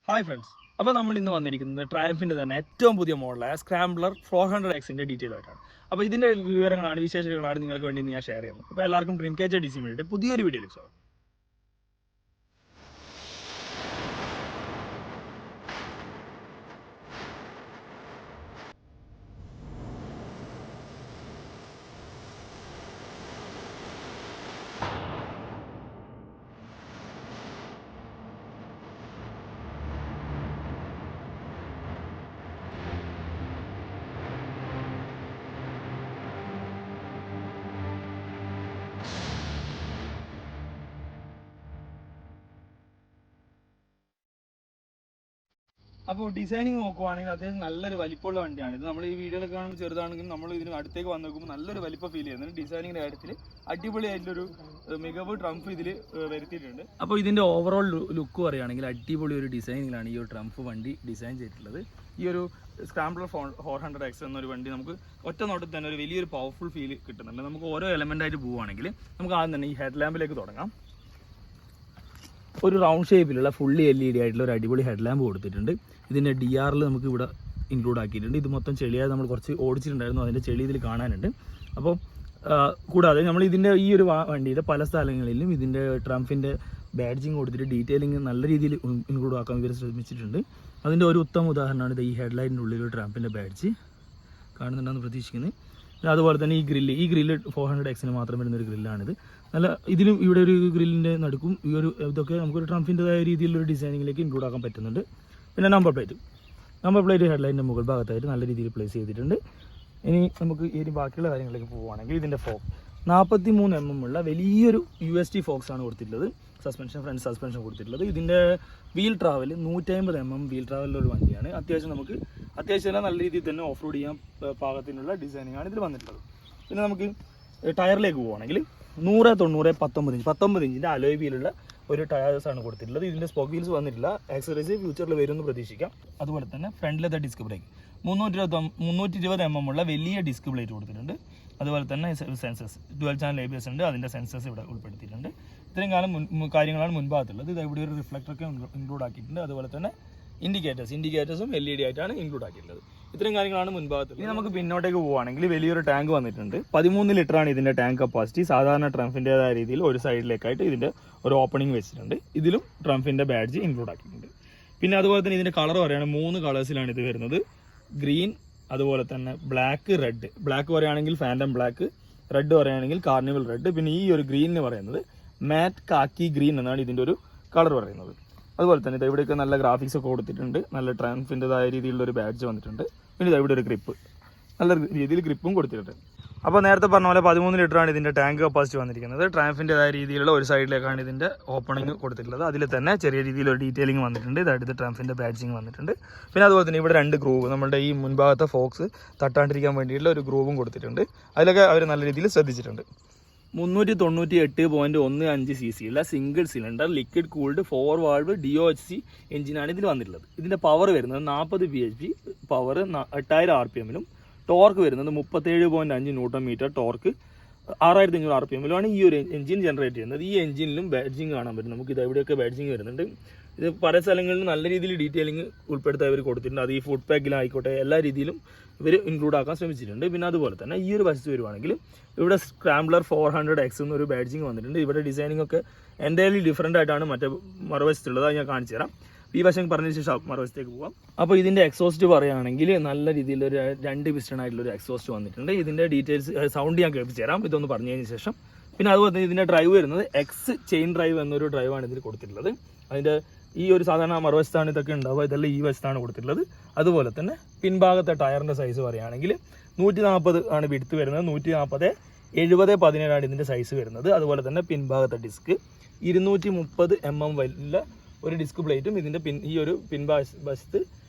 Hi friends, അപ്പോൾ നമ്മൾ ഇന്ന് വന്നിരിക്കുന്നത് ട്രയംഫിൻ്റെ തന്നെ ഏറ്റവും പുതിയ മോഡലായ സ്ക്രാംബ്ലർ 400Xൻ്റെ ഡീറ്റെയിൽ ആയിട്ടാണ്. അപ്പോൾ ഇതിൻ്റെ വിവരങ്ങളാണ്, വിശേഷങ്ങളാണ് നിങ്ങൾക്ക് വേണ്ടി ഞാൻ ഷെയർ ചെയ്യുന്നത്. അപ്പോൾ എല്ലാവർക്കും ഡ്രീം കേച്ചർ DC വേണ്ടിയിട്ട് പുതിയൊരു വീഡിയോയിലേക്ക് സ്വാഗതം. അപ്പോൾ ഡിസൈനിങ് നോക്കുവാണെങ്കിൽ അത്യാവശ്യം നല്ലൊരു വലിപ്പമുള്ള വണ്ടിയാണ്. ഇത് നമ്മൾ ഈ വീഡിയോയിലൊക്കെ കാണുമ്പോൾ ചെറുതാണെങ്കിലും നമ്മൾ ഇതിന് അടുത്തേക്ക് വന്ന് നോക്കുമ്പോൾ നല്ലൊരു വലിപ്പം ഫീൽ ചെയ്യുന്നുണ്ട്. ഡിസൈനിങ്ങിൻ്റെ കാര്യത്തിൽ അടിപൊളിയായിട്ടുള്ളൊരു മികവ് ട്രംഫ് ഇതിൽ വരുത്തിയിട്ടുണ്ട്. അപ്പോൾ ഇതിൻ്റെ ഓവറോൾ ലുക്ക് പറയുകയാണെങ്കിൽ അടിപൊളി ഒരു ഡിസൈനിങ്ങിലാണ് ഈ ഒരു ട്രംഫ് വണ്ടി ഡിസൈൻ ചെയ്തിട്ടുള്ളത്. ഈ ഒരു സ്ക്രാംബ്ലർ 400X എന്നൊരു വണ്ടി നമുക്ക് ഒറ്റ നോട്ടത്തിൽ തന്നെ ഒരു വലിയൊരു പവർഫുൾ ഫീൽ കിട്ടുന്നുണ്ട്. നമുക്ക് ഓരോ എലമെൻ്റായിട്ട് പോവുകയാണെങ്കിൽ നമുക്ക് ആദ്യം തന്നെ ഈ ഹെഡ് ലാമ്പിലേക്ക് തുടങ്ങാം. ഒരു റൗണ്ട് ഷേപ്പിലുള്ള ഫുള്ളി LED ആയിട്ടുള്ള ഒരു അടിപൊളി ഹെഡ് ലാമ്പ് കൊടുത്തിട്ടുണ്ട്. ഇതിൻ്റെ DRL നമുക്ക് ഇവിടെ ഇൻക്ലൂഡ് ആക്കിയിട്ടുണ്ട്. ഇത് മൊത്തം ചെളിയായി നമ്മൾ കുറച്ച് ഓടിച്ചിട്ടുണ്ടായിരുന്നു, അതിൻ്റെ ചെളി ഇതിൽ കാണാനുണ്ട്. അപ്പോൾ കൂടാതെ നമ്മൾ ഇതിൻ്റെ ഈ ഒരു വണ്ടിയുടെ പല സ്ഥലങ്ങളിലും ഇതിൻ്റെ ട്രംഫിൻ്റെ ബാഡ്ജിങ് കൊടുത്തിട്ട് ഡീറ്റെയിലിംഗ് നല്ല രീതിയിൽ ഇൻക്ലൂഡ് ആക്കാൻ ഇവർ ശ്രമിച്ചിട്ടുണ്ട്. അതിൻ്റെ ഒരു ഉത്തമ ഉദാഹരണമാണ് ഇത് ഈ ഹെഡ്ലൈറ്റിൻ്റെ ഉള്ളിൽ ട്രംഫിൻ്റെ ബാഡ്ജ് കാണുന്നുണ്ടെന്ന് പ്രതീക്ഷിക്കുന്നത്. അതുപോലെ തന്നെ ഈ ഗ്രില്ല് 400Xന് മാത്രം വരുന്നൊരു ഗ്രില്ലാണിത്. നല്ല ഇതിലും ഇവിടെ ഒരു ഗ്രില്ലിൻ്റെ നടുക്കും ഈ ഒരു ഇതൊക്കെ നമുക്കൊരു ട്രംഫിൻ്റെതായ രീതിയിലൊരു ഡിസൈനിങ്ങിലേക്ക് ഇൻക്ലൂഡ് ആക്കാൻ പറ്റുന്നുണ്ട്. പിന്നെ നമ്പർ പ്ലേറ്റ് ഹെഡ്ലൈറ്റിൻ്റെ മുകൾ ഭാഗത്തായിട്ട് നല്ല രീതിയിൽ പ്ലേസ് ചെയ്തിട്ടുണ്ട്. ഇനി നമുക്ക് ഇനി ബാക്കിയുള്ള കാര്യങ്ങളിലേക്ക് പോവുകയാണെങ്കിൽ ഇതിൻ്റെ ഫോക്ക് 43 mm ഉള്ള വലിയൊരു UST ഫോക്സ് ആണ് കൊടുത്തിട്ടുള്ളത്. ഫ്രണ്ട് സസ്പെൻഷൻ കൊടുത്തിട്ടുള്ളത്. ഇതിൻ്റെ വീൽ ട്രാവൽ 150 mm വീൽ ട്രാവലിലൊരു വണ്ടിയാണ്. അത്യാവശ്യം നല്ല രീതിയിൽ തന്നെ ഓഫ് റോഡ് ചെയ്യാൻ പാകത്തിനുള്ള ഡിസൈനിങ് ആണ് ഇതിൽ വന്നിട്ടുള്ളത്. പിന്നെ നമുക്ക് ടയറിലേക്ക് പോവുകയാണെങ്കിൽ 100/90 ഇഞ്ചിൻ്റെ അലോയ് വീലുള്ള ഒരു ടയേഴ്സാണ് കൊടുത്തിട്ടുള്ളത്. ഇതിൻ്റെ സ്പോക്ക് വീൽസ് വന്നിട്ടില്ല. ആക്സറീസ് ഫ്യൂച്ചറിൽ വരുമെന്ന് പ്രതീക്ഷിക്കാം. അതുപോലെ തന്നെ ഫ്രണ്ടിലത്തെ ഡിസ്ക് ബ്രേക്ക് 320 mm ഉള്ള വലിയ ഡിസ്ക് പ്ലേറ്റ് കൊടുത്തിട്ടുണ്ട്. അതുപോലെ തന്നെ സെൻസേഴ്സ് 12 ചാനൽ ABS ഉണ്ട്. അതിൻ്റെ സെൻസേഴ്സ് ഇവിടെ ഉൾപ്പെടുത്തിയിട്ടുണ്ട്. ഇത്രയും കാര്യങ്ങളാണ് മുൻഭാഗത്തുള്ളത്. ഇത് ഇവിടെ ഒരു റിഫ്ലക്ടറൊക്കെ ഇൻക്ലൂഡ് ആക്കിയിട്ടുണ്ട്. അതുപോലെ തന്നെ ഇൻഡിക്കേറ്റേഴ്സും LED ആയിട്ടാണ് ഇൻക്ലൂഡ് ആക്കിയിട്ടുള്ളത്. ഇത്രയും കാര്യങ്ങളാണ് മുൻഭാഗത്ത്. ഇനി നമുക്ക് പിന്നോട്ടേക്ക് പോവുകയാണെങ്കിൽ വലിയൊരു ടാങ്ക് വന്നിട്ടുണ്ട്. 13 ലിറ്ററാണ് ഇതിൻ്റെ ടാങ്ക് കപ്പാസിറ്റി. സാധാരണ ട്രംഫിൻ്റെതായ രീതിയിൽ ഒരു സൈഡിലേക്കായിട്ട് ഇതിൻ്റെ ഒരു ഓപ്പണിംഗ് വെച്ചിട്ടുണ്ട്. ഇതിലും ട്രംഫിൻ്റെ ബാഡ്ജ് ഇൻക്ലൂഡ് ആക്കിയിട്ടുണ്ട്. പിന്നെ അതുപോലെ തന്നെ ഇതിൻ്റെ കളർ പറയുകയാണെങ്കിൽ 3 കളേഴ്സിലാണ് ഇത് വരുന്നത്. ഗ്രീൻ, അതുപോലെ തന്നെ ബ്ലാക്ക് പറയുകയാണെങ്കിൽ ഫാൻറ്റം ബ്ലാക്ക്, റെഡ് പറയുകയാണെങ്കിൽ കാർണിവൽ റെഡ്, പിന്നെ ഈ ഒരു ഗ്രീനിന് പറയുന്നത് മാറ്റ് കാക്കി ഗ്രീൻ എന്നാണ് ഇതിൻ്റെ ഒരു കളർ പറയുന്നത്. അതുപോലെ തന്നെ ഇവിടെയൊക്കെ നല്ല ഗ്രാഫിക്സ് ഒക്കെ കൊടുത്തിട്ടുണ്ട്. നല്ല ട്രംഫിൻ്റെതായ രീതിയിലുള്ള ഒരു ബാഡ്ജ് വന്നിട്ടുണ്ട്. പിന്നെ ഇവിടെ ഒരു ഗ്രിപ്പ്, നല്ല രീതിയിൽ ഗ്രിപ്പും കൊടുത്തിട്ടുണ്ട്. അപ്പോൾ നേരത്തെ പറഞ്ഞ പോലെ 13 ലിറ്ററാണ് ഇതിൻ്റെ ടാങ്ക് കപ്പാസിറ്റി വന്നിരിക്കുന്നത്. ട്രംഫിൻ്റെതായ രീതിയിലുള്ള ഒരു സൈഡിലേക്കാണ് ഇതിൻ്റെ ഓപ്പണിംഗ് കൊടുത്തിട്ടുള്ളത്. അതിൽ തന്നെ ചെറിയ രീതിയിലൊരു ഡീറ്റെയിലിംഗ് വന്നിട്ടുണ്ട്. ഇതായിട്ട് ട്രംഫിൻ്റെ ബാഡ്ജിങ് വന്നിട്ടുണ്ട്. പിന്നെ അതുപോലെ തന്നെ ഇവിടെ 2 ഗ്രൂവ്, നമ്മുടെ ഈ മുൻഭാഗത്തെ ഫോക്സ് തട്ടാണ്ടിരിക്കാൻ വേണ്ടിയിട്ടുള്ള ഒരു ഗ്രൂവും കൊടുത്തിട്ടുണ്ട്. അതിലൊക്കെ അവർ നല്ല രീതിയിൽ ശ്രദ്ധിച്ചിട്ടുണ്ട്. 398.15 cc ഉള്ള single cylinder liquid cooled 4 valve DOHC എഞ്ചിനാണ് ഇതിൽ വന്നിട്ടുള്ളത്. ഇതിൻ്റെ പവർ വരുന്നത് 40 bhp പവർ, 8000 RPM ടോർക്ക് വരുന്നത് 37.5 Nm ടോർക്ക്, 6500 RPM ഈ ഒരു എഞ്ചിൻ ജനറേറ്റ് ചെയ്യുന്നത്. ഈ എഞ്ചിനിലും ബാഡ്ജിങ് കാണാൻ പറ്റും. നമുക്ക് ഇത് എവിടെയൊക്കെ ബാഡ്ജിങ് വരുന്നുണ്ട്. ഇത് പല സ്ഥലങ്ങളിലും നല്ല രീതിയിൽ ഡീറ്റെയിലിംഗ് ഉൾപ്പെടുത്താൻ ഇവർ കൊടുത്തിട്ടുണ്ട്. അത് ഈ ഫുഡ് പാക്കിലായിക്കോട്ടെ എല്ലാ രീതിയിലും ഇവർ ഇൻക്ലൂഡ് ആക്കാൻ ശ്രമിച്ചിട്ടുണ്ട്. പിന്നെ അതുപോലെ തന്നെ ഈ ഒരു വശത്ത് വരുവാണെങ്കിൽ ഇവിടെ സ്ക്രാംബ്ലർ 400X എന്നൊരു ബാഡ്ജിങ് വന്നിട്ടുണ്ട്. ഇവിടെ ഡിസൈനിങ് ഒക്കെ എൻ്റയർലി ഡിഫറൻ്റ് ആയിട്ടാണ് മറ്റേ മറുവശത്തുള്ളത്. അത് ഞാൻ കാണിച്ചു തരാം. ഈ വശം പറഞ്ഞ ശേഷം മറുവശത്തേക്ക് പോകാം. അപ്പോൾ ഇതിൻ്റെ എക്സോസ്റ്റ് പറയുകയാണെങ്കിൽ നല്ല രീതിയിലൊരു 2 പിസ്റ്റൺ ആയിട്ടുള്ളൊരു എക്സോസ്റ്റ് വന്നിട്ടുണ്ട്. ഇതിൻ്റെ ഡീറ്റെയിൽസ് സൗണ്ട് ഞാൻ കേൾപ്പിച്ചു തരാം ഇതൊന്ന് പറഞ്ഞതിന് ശേഷം. പിന്നെ അതുപോലെ തന്നെ ഇതിൻ്റെ ഡ്രൈവ് വരുന്നത് എക്സ് ചെയിൻ ഡ്രൈവ് എന്നൊരു ഡ്രൈവാണ് ഇതിൽ കൊടുത്തിട്ടുള്ളത്. അതിൻ്റെ ഈ ഒരു സാധാരണ മറുവശത്താണ് ഇതൊക്കെ ഉണ്ടാവുക, ഇതെല്ലാം ഈ വശത്താണ് കൊടുത്തിട്ടുള്ളത്. അതുപോലെ തന്നെ പിൻഭാഗത്തെ ടയറിൻ്റെ സൈസ് പറയുകയാണെങ്കിൽ 140 ആണ് വിഡ്ത്ത് വരുന്നത്. 140 70 ആണ് ഇതിൻ്റെ സൈസ് വരുന്നത്. അതുപോലെ തന്നെ പിൻഭാഗത്തെ ഡിസ്ക് 230 mm വലിയ ഒരു ഡിസ്ക് പ്ലേറ്റും ഇതിൻ്റെ ഈ ഒരു പിൻവശത്ത്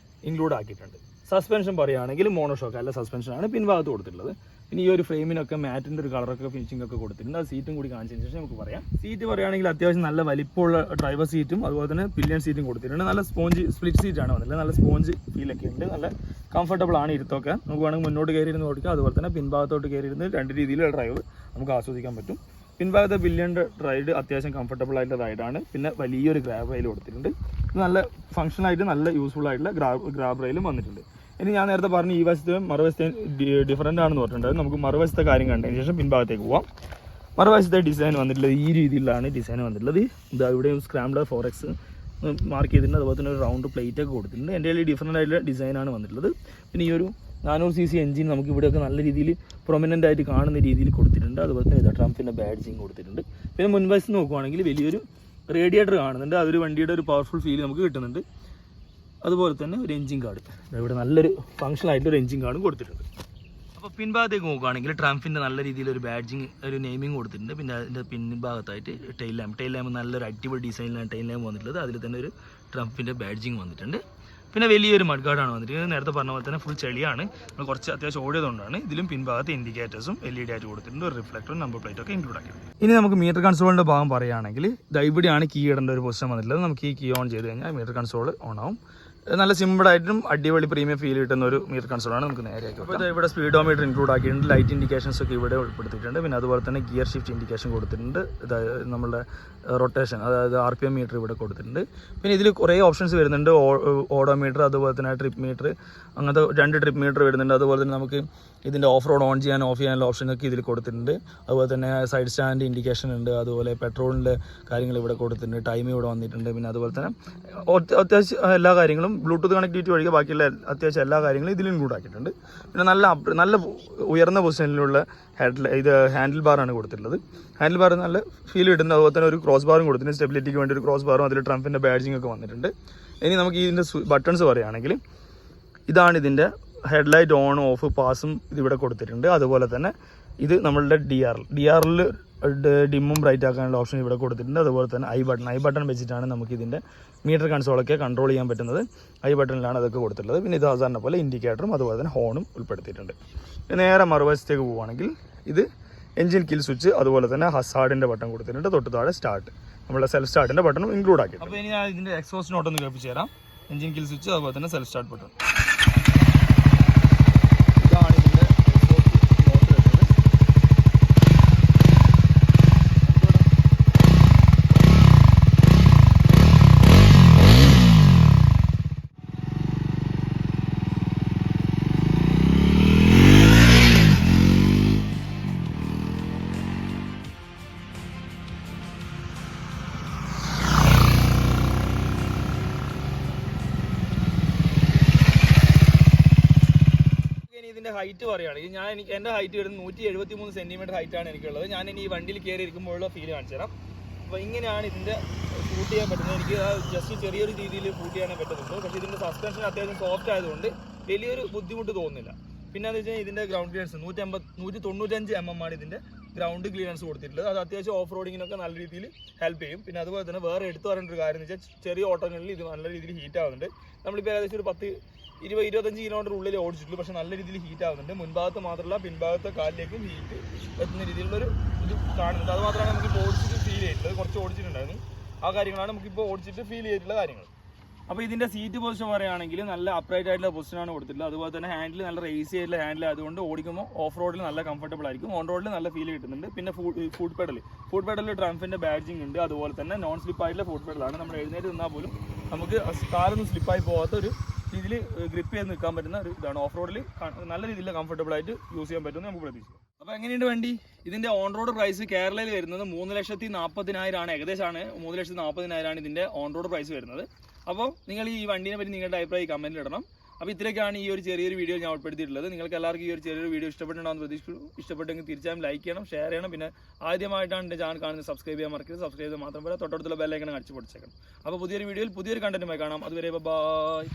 ഇൻക്ലൂഡ് ആക്കിയിട്ടുണ്ട്. സസ്പെൻഷൻ പറയുകയാണെങ്കിൽ മോണോഷോക്ക് അല്ല സസ്പെൻഷനാണ് പിൻഭാഗത്ത് കൊടുത്തിട്ടുള്ളത്. പിന്നെ ഈ ഒരു ഫ്രെയിമിനൊക്കെ മാറ്റിൻ്റെ ഒരു കളറൊക്കെ ഫിനിഷിംഗ് ഒക്കെ കൊടുത്തിട്ടുണ്ട്. അത് സീറ്റും കൂടി കാണിച്ചതിന് ശേഷം നമുക്ക് പറയാം. സീറ്റ് പറയുകയാണെങ്കിൽ അത്യാവശ്യം നല്ല വലിപ്പമുള്ള ഡ്രൈവർ സീറ്റും അതുപോലെ തന്നെ പില്ലിയൻ സീറ്റും കൊടുത്തിട്ടുണ്ട്. നല്ല സ്പോഞ്ച് സ്പ്ലിറ്റ് സീറ്റാണ് വന്നിട്ടുള്ളത്. നല്ല സ്പോഞ്ച് ഫീലൊക്കെ ഉണ്ട്. നല്ല കംഫർട്ടബിൾ ആണ് ഇരുത്തൊക്കെ. നമുക്ക് വേണമെങ്കിൽ മുന്നോട്ട് കയറിയിരുന്ന് ഓടിക്കാം. അതുപോലെ തന്നെ പിൻഭാഗത്തോട്ട് കയറിയിരുന്ന് രണ്ട് രീതിയിലുള്ള ഡ്രൈവ് നമുക്ക് ആസ്വദിക്കാൻ പറ്റും. പിൻഭാഗത്തെ പില്ലിയൻ്റെ റൈഡ് അത്യാവശ്യം കംഫർട്ടബിൾ ആയിട്ടുള്ള റൈഡാണ്. പിന്നെ വലിയൊരു ഗ്രാബ് റെയിൽ കൊടുത്തിട്ടുണ്ട്. നല്ല ഫംഗ്ഷനായിട്ട് നല്ല യൂസ്ഫുൾ ആയിട്ടുള്ള ഗ്രാബ് റെയിലും വന്നിട്ടുണ്ട്. ഇനി ഞാൻ നേരത്തെ പറഞ്ഞ ഈ വശത്തെയും മറുവശത്തെയും ഡിഫറൻ്റ് ആണെന്ന് പറഞ്ഞിട്ടുണ്ട്. നമുക്ക് മറുവശത്തെ കാര്യം കണ്ടതിന് ശേഷം പിൻഭാഗത്തേക്ക് പോവാം. മറുവശത്തെ ഡിസൈൻ വന്നിട്ടുള്ളത് ഈ രീതിയിലാണ് ഡിസൈൻ വന്നിട്ടുള്ളത്. ഇതാ ഇവിടെയും സ്ക്രാംബ്ലർ 4X മാർക്ക് ചെയ്തിട്ടുണ്ട്. അതുപോലെ തന്നെ ഒരു റൗണ്ട് പ്ലേറ്റ് ഒക്കെ കൊടുത്തിട്ടുണ്ട്. എൻ്റെ കയ്യിൽ ഡിഫറൻ്റ് ആയിട്ടുള്ള ഡിസൈനാണ് വന്നിട്ടുള്ളത്. പിന്നെ ഈ ഒരു 400cc എഞ്ചിൻ നമുക്ക് ഇവിടെയൊക്കെ നല്ല രീതിയിൽ പ്രൊമിനൻ്റ് ആയിട്ട് കാണുന്ന രീതിയിൽ കൊടുത്തിട്ടുണ്ട്. അതുപോലെ തന്നെ ഇതാ ട്രംപിൻ്റെ ബാഡ്ജിങ് കൊടുത്തിട്ടുണ്ട്. പിന്നെ മുൻവശത്ത് നോക്കുവാണെങ്കിൽ വലിയൊരു റേഡിയേറ്റർ കാണുന്നുണ്ട്. അതൊരു വണ്ടിയുടെ ഒരു പവർഫുൾ ഫീൽ നമുക്ക് കിട്ടുന്നുണ്ട്. അതുപോലെ തന്നെ ഒരു എഞ്ചിൻ കാർഡ്, ഇവിടെ നല്ലൊരു ഫംഗ്ഷൻ ആയിട്ടൊരു എഞ്ചിൻ കാർഡും കൊടുത്തിട്ടുണ്ട്. അപ്പോൾ പിൻഭാഗത്തേക്ക് നോക്കുകയാണെങ്കിൽ ട്രംപിൻ്റെ നല്ല രീതിയിലൊരു ബാഡ്ജിങ് ഒരു നെയിമിങ് കൊടുത്തിട്ടുണ്ട്. പിന്നെ അതിൻ്റെ പിൻഭാഗത്തായിട്ട് ടെയിൽ ലാമ്പ് നല്ലൊരു അടിപൊളി ഡിസൈനിലാണ് ടെയിൽ ലാമ്പ് വന്നിട്ടുള്ളത്. അതിൽ തന്നെ ഒരു ട്രംപിൻ്റെ ബാഡ്ജിങ് വന്നിട്ടുണ്ട്. പിന്നെ വലിയൊരു മഡ് ഗാർഡാണ് വന്നിരിക്കുന്നത്. നേരത്തെ പറഞ്ഞ പോലെ തന്നെ ഫുൾ ചെളിയാണ്. നമ്മൾ കുറച്ച് അത്യാവശ്യം ഓടിയതുകൊണ്ടാണ്. ഇതിലും പിൻഭാഗത്ത് ഇൻഡിക്കേറ്റേഴ്സും LED ആയിട്ട് കൊടുത്തിട്ടുണ്ട്. ഒരു റിഫ്ലക്ടറും നമ്പർ പ്ലേറ്റും ഒക്കെ ഇൻക്ലൂഡ് ആക്കിയിട്ടുണ്ട്. ഇനി നമുക്ക് മീറ്റർ കൺസോളിൻ്റെ ഭാഗം പറയുകയാണെങ്കിൽ ഇവിടെയാണ് കീ ഇടേണ്ട ഒരു പൊസിഷൻ വന്നിട്ടുള്ളത്. നമുക്ക് ഈ കീ ഓൺ ചെയ്ത് കഴിഞ്ഞാൽ മീറ്റർ കൺസോൾ ഓൺ ആവും. നല്ല സിമ്പിളായിട്ടും അടിപൊളി പ്രീമിയം ഫീൽ കിട്ടുന്ന ഒരു മീറ്റർ കൺസോളാണ്. നമുക്ക് നേരെയാക്കി. അപ്പോൾ ഇവിടെ സ്പീഡോമീറ്റർ ഇൻക്ലൂഡ് ആക്കിയിട്ടുണ്ട്. ലൈറ്റ് ഇൻഡിക്കേഷൻസ് ഒക്കെ ഇവിടെ ഉൾപ്പെടുത്തിയിട്ടുണ്ട്. പിന്നെ അതുപോലെ തന്നെ ഗിയർ ഷിഫ്റ്റ് ഇൻഡിക്കേഷൻ കൊടുത്തിട്ടുണ്ട്. നമ്മുടെ റൊട്ടേഷൻ അതായത് RPM മീറ്റർ ഇവിടെ കൊടുത്തിട്ടുണ്ട്. പിന്നെ ഇതിൽ കുറേ ഓപ്ഷൻസ് വരുന്നുണ്ട്. ഓഡോമീറ്റർ അതുപോലെ തന്നെ ട്രിപ്പ് മീറ്റർ അങ്ങനത്തെ 2 ട്രിപ്പ് മീറ്റർ വരുന്നുണ്ട്. അതുപോലെ തന്നെ നമുക്ക് ഇതിൻ്റെ ഓഫ് റോഡ് ഓൺ ചെയ്യാൻ ഓഫ് ചെയ്യാനുള്ള ഓപ്ഷനൊക്കെ ഇതിൽ കൊടുത്തിട്ടുണ്ട്. അതുപോലെ തന്നെ സൈഡ് സ്റ്റാൻഡ് ഇൻഡിക്കേഷൻ ഉണ്ട്. അതുപോലെ പെട്രോളിൻ്റെ കാര്യങ്ങൾ ഇവിടെ കൊടുത്തിട്ടുണ്ട്. ടൈം ഇവിടെ വന്നിട്ടുണ്ട്. പിന്നെ അതുപോലെ തന്നെ അത്യാവശ്യം എല്ലാ കാര്യങ്ങളും ബ്ലൂടൂത്ത് കണക്ടിവിറ്റി ഒഴികെ ബാക്കിയുള്ള അത്യാവശ്യം എല്ലാ കാര്യങ്ങളും ഇതിൽ ഇൻക്ലൂഡ് ആക്കിയിട്ടുണ്ട്. പിന്നെ നല്ല ഉയർന്ന പൊസിഷനിലുള്ള ഹാൻഡിൽ ബാറാണ് കൊടുത്തിട്ടുള്ളത്. ഹാൻഡിൽ ബാർ നല്ല ഫീൽ കിട്ടുന്നത്. അതുപോലെ തന്നെ ഒരു ക്രോസ് ബാറും കൊടുത്തിട്ടുണ്ട്. സ്റ്റെബിലിറ്റിക്ക് വേണ്ടി ഒരു ക്രോസ് ബാറും അതിൽ ട്രംപിൻ്റെ ബാഡ്ജിങ് ഒക്കെ വന്നിട്ടുണ്ട്. ഇനി നമുക്ക് ഇതിൻ്റെ ബട്ടൺസ് പറയുകയാണെങ്കിൽ ഇതാണ് ഇതിൻ്റെ ഹെഡ്ലൈറ്റ് ഓൺ ഓഫ് പാസും ഇതിവിടെ കൊടുത്തിട്ടുണ്ട്. അതുപോലെ തന്നെ ഇത് നമ്മളുടെ DRL ഡിമ്മും ബ്രൈറ്റ് ആക്കാനുള്ള ഓപ്ഷൻ ഇവിടെ കൊടുത്തിട്ടുണ്ട്. അതുപോലെ തന്നെ ഐ ബട്ടൺ വെച്ചിട്ടാണ് നമുക്ക് ഇതിൻ്റെ മീറ്റർ കൺസോളൊക്കെ കൺട്രോൾ ചെയ്യാൻ പറ്റുന്നത്. ഐ ബട്ടണിലാണ് അതൊക്കെ കൊടുത്തിട്ടുള്ളത്. പിന്നെ ഇത് സാധാരണ പോലെ ഇൻഡിക്കേറ്ററും അതുപോലെ തന്നെ ഹോണും ഉൾപ്പെടുത്തിയിട്ടുണ്ട്. നേരെ മറുവശത്തേക്ക് പോവുകയാണെങ്കിൽ ഇത് എഞ്ചിൻ കിൽ സ്വിച്ച് അതുപോലെ തന്നെ ഹസാർഡിൻ്റെ ബട്ടൺ കൊടുത്തിട്ടുണ്ട്. തൊട്ട് താഴെ സ്റ്റാർട്ട് നമ്മുടെ സെൽഫ് സ്റ്റാർട്ടിൻ്റെ ബട്ടണും ഇൻക്ലൂഡ് ആക്കി. അപ്പോൾ ഇനി ഞാൻ ഇതിൻ്റെ എക്സോസ്റ്റ് നോട്ടൊന്ന് കേൾപ്പിച്ച് തരാം. എഞ്ചിൻ കിൽ സ്വിച്ച് അതുപോലെ തന്നെ സെൽഫ് സ്റ്റാർട്ട് ബട്ടൺ. ഇതിൻ്റെ ഹൈറ്റ് പറയുകയാണെങ്കിൽ എൻ്റെ ഹൈറ്റ് വരുന്നത് 173 സെൻറ്റിമീറ്റർ ഹൈറ്റാണ് എനിക്കുള്ളത്. ഞാൻ ഇനി ഈ വണ്ടിയിൽ കയറി ഇരിക്കുമ്പോഴുള്ള ഫീൽ കാണിച്ചു തരാം. അപ്പോൾ ഇങ്ങനെയാണ് ഇതിൻ്റെ ഷൂട്ട് ചെയ്യാൻ പറ്റുന്നത്. എനിക്ക് ജസ്റ്റ് ചെറിയൊരു രീതിയിൽ ഷൂട്ട് ചെയ്യാനേ പറ്റുന്നുള്ളൂ. പക്ഷേ ഇതിൻ്റെ സസ്പെൻഷൻ അത്യാവശ്യം സോഫ്റ്റ് ആയതുകൊണ്ട് വലിയൊരു ബുദ്ധിമുട്ട് തോന്നുന്നില്ല. പിന്നെ എന്ന് വെച്ചാൽ ഇതിൻ്റെ ഗ്രൗണ്ട് ക്ലിയറൻസ് 195 mm ആണ് ഇതിൻ്റെ ഗ്രൗണ്ട് ക്ലിയറൻസ് കൊടുത്തിട്ടുള്ളത്. അത് അത്യാവശ്യം ഓഫ് റോഡിങ്ങിനൊക്കെ നല്ല രീതിയിൽ ഹെൽപ്പ് ചെയ്യും. പിന്നെ അതുപോലെ തന്നെ വേറെ എടുത്തു പറയേണ്ട ഒരു കാര്യം എന്ന് വെച്ചാൽ ചെറിയ ഓട്ടങ്ങളിൽ ഇത് നല്ല രീതിയിൽ ഹീറ്റ് ആവുന്നുണ്ട്. നമ്മളിപ്പോൾ ഏകദേശം ഒരു 20-25 കിലോമീറ്റർ ഉള്ളിൽ ഓടിച്ചിട്ടുള്ളൂ. പക്ഷേ നല്ല രീതിയിൽ ഹീറ്റ് ആവുന്നുണ്ട്. മുൻഭാഗത്ത് മാത്രമല്ല പിൻഭാഗത്തെ കാലിലേക്കും ഹീറ്റ് എത്തുന്ന രീതിയിലുള്ളൊരു ഇത് കാണുന്നുണ്ട്. അത് മാത്രമാണ് നമുക്കിപ്പോൾ ഓടിച്ചിട്ട് ഫീൽ ചെയ്തിട്ടുള്ളത്. കുറച്ച് ഓടിച്ചിട്ടുണ്ടായിരുന്നു. ആ കാര്യങ്ങളാണ് നമുക്കിപ്പോൾ ഓടിച്ചിട്ട് ഫീൽ ചെയ്തിട്ടുള്ള കാര്യങ്ങൾ. അപ്പോൾ ഇതിൻ്റെ സീറ്റ് പൊസിഷൻ പറയുകയാണെങ്കിൽ നല്ല അപ്രൈറ്റ് ആയിട്ടുള്ള പൊസിഷനാണ് കൊടുത്തിട്ടുള്ളത്. അതുപോലെ തന്നെ ഹാൻഡിൽ നല്ല റേസ് ചെയ്തിട്ടുള്ള ഹാൻഡിൽ ആയതുകൊണ്ട് ഓടിക്കുമ്പോൾ ഓഫ് റോഡിൽ നല്ല കംഫർട്ടബിൾ ആയിരിക്കും. ഓൺ റോഡിൽ നല്ല ഫീൽ കിട്ടുന്നുണ്ട്. പിന്നെ ഫുഡ് പെഡലിൽ ട്രംപിൻ്റെ ബാഡ്ജിങ് ഉണ്ട്. അതുപോലെ തന്നെ നോൺ സ്ലിപ്പായിട്ടുള്ള ഫുഡ് പെഡലാണ്. നമ്മൾ എഴുന്നേറ്റ് നിന്നാൽ പോലും നമുക്ക് കാലൊന്നും സ്ലിപ്പായി പോകാത്ത ഒരു രീതിയിൽ ഗ്രിപ്പ് ചെയ്ത് നിൽക്കാൻ പറ്റുന്ന ഒരു ഇതാണ്. ഓഫ് റോഡിൽ നല്ല രീതിയിൽ കംഫർട്ടബിൾ ആയിട്ട് യൂസ് ചെയ്യാൻ പറ്റുമെന്ന് നമുക്ക് പ്രതീക്ഷിക്കാം. അപ്പോൾ എങ്ങനെയുണ്ട് വണ്ടി? ഇതിൻ്റെ ഓൺ റോഡ് പ്രൈസ് കേരളയിൽ വരുന്നത് 3,40,000 ആണ്. ഏകദേശമാണ് 3,40,000 ഇതിൻ്റെ ഓൺ റോഡ് പ്രൈസ് വരുന്നത്. അപ്പോൾ നിങ്ങൾ ഈ വണ്ടീനെ പറ്റി നിങ്ങളുടെ അഭിപ്രായം കമൻറ്റിൽ ഇടണം. അപ്പോൾ ഇത്രയൊക്കെയാണ് ഈ ഒരു ചെറിയൊരു വീഡിയോ ഞാൻ ഉൾപ്പെടുത്തിയിട്ടുള്ളത്. നിങ്ങൾക്ക് എല്ലാവർക്കും ഈ ഒരു ചെറിയൊരു വീഡിയോ ഇഷ്ടപ്പെട്ടുണ്ടാകുന്ന പ്രതീക്ഷിച്ചു. ഇഷ്ടപ്പെട്ടെങ്കിൽ തീർച്ചയായും ലൈക്ക് ചെയ്യണം, ഷെയർ ചെയ്യണം. പിന്നെ ആദ്യമായിട്ടാണ് എൻ്റെ ചാനൽ കാണുന്നത് സബ്സ്ക്രൈബ് ചെയ്യാൻ മറക്കരുത്. സബ്സ്ക്രൈബ് ചെയ്ത് മാത്രം പോലെ തൊട്ടടുത്തുള്ള ബെല്ലൈക്കൺ അടിച്ചു പൊടിച്ചേക്കണം. അപ്പോൾ പുതിയൊരു വീഡിയോയിൽ പുതിയൊരു കണ്ടന്റുമായി കാണാം. അതുവരെ ബൈ.